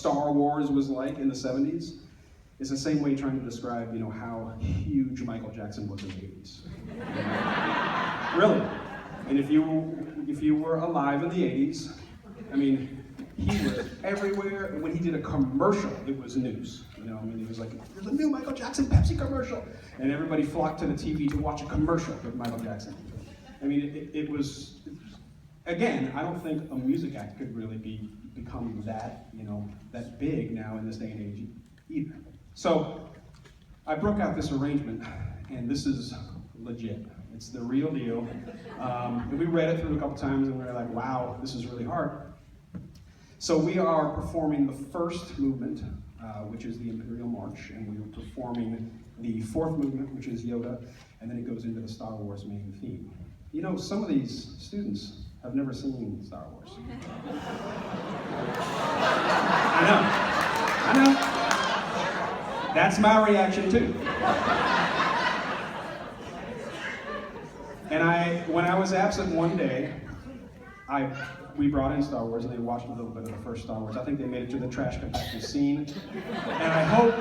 Star Wars was like in the 70s, it's the same way trying to describe, how huge Michael Jackson was in the 80s. Really. And if you were alive in the 80s, he was everywhere. And when he did a commercial, it was news. It was like, there's a new Michael Jackson Pepsi commercial. And everybody flocked to the TV to watch a commercial with Michael Jackson. It was, again, I don't think a music act could really become that, that big now in this day and age either. So I broke out this arrangement, and this is legit. It's the real deal. And we read it through a couple times, and we were like, wow, this is really hard. So we are performing the first movement, which is the Imperial March, and we are performing the fourth movement, which is Yoda, and then it goes into the Star Wars main theme. Some of these students have never seen Star Wars. I know. That's my reaction too. And when I was absent one day, we brought in Star Wars, and they watched a little bit of the first Star Wars. I think they made it to the trash compactor scene. And I hope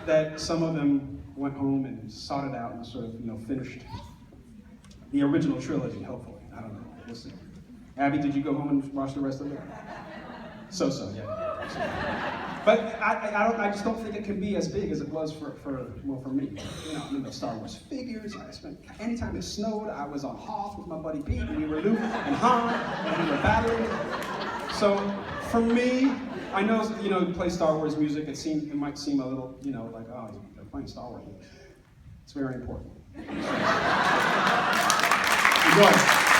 that some of them went home and sought it out and sort of, finished the original trilogy, hopefully. I don't know. We'll see. Abby, did you go home and watch the rest of it? So, yeah. But I just don't think it can be as big as it was for me. The Star Wars figures. Anytime it snowed, I was on Hoth with my buddy Pete, and we were Luke and Han, and we were battling. So for me, I know, you play Star Wars music, it might seem a little, like, oh, they're playing Star Wars. It's very important. Enjoy.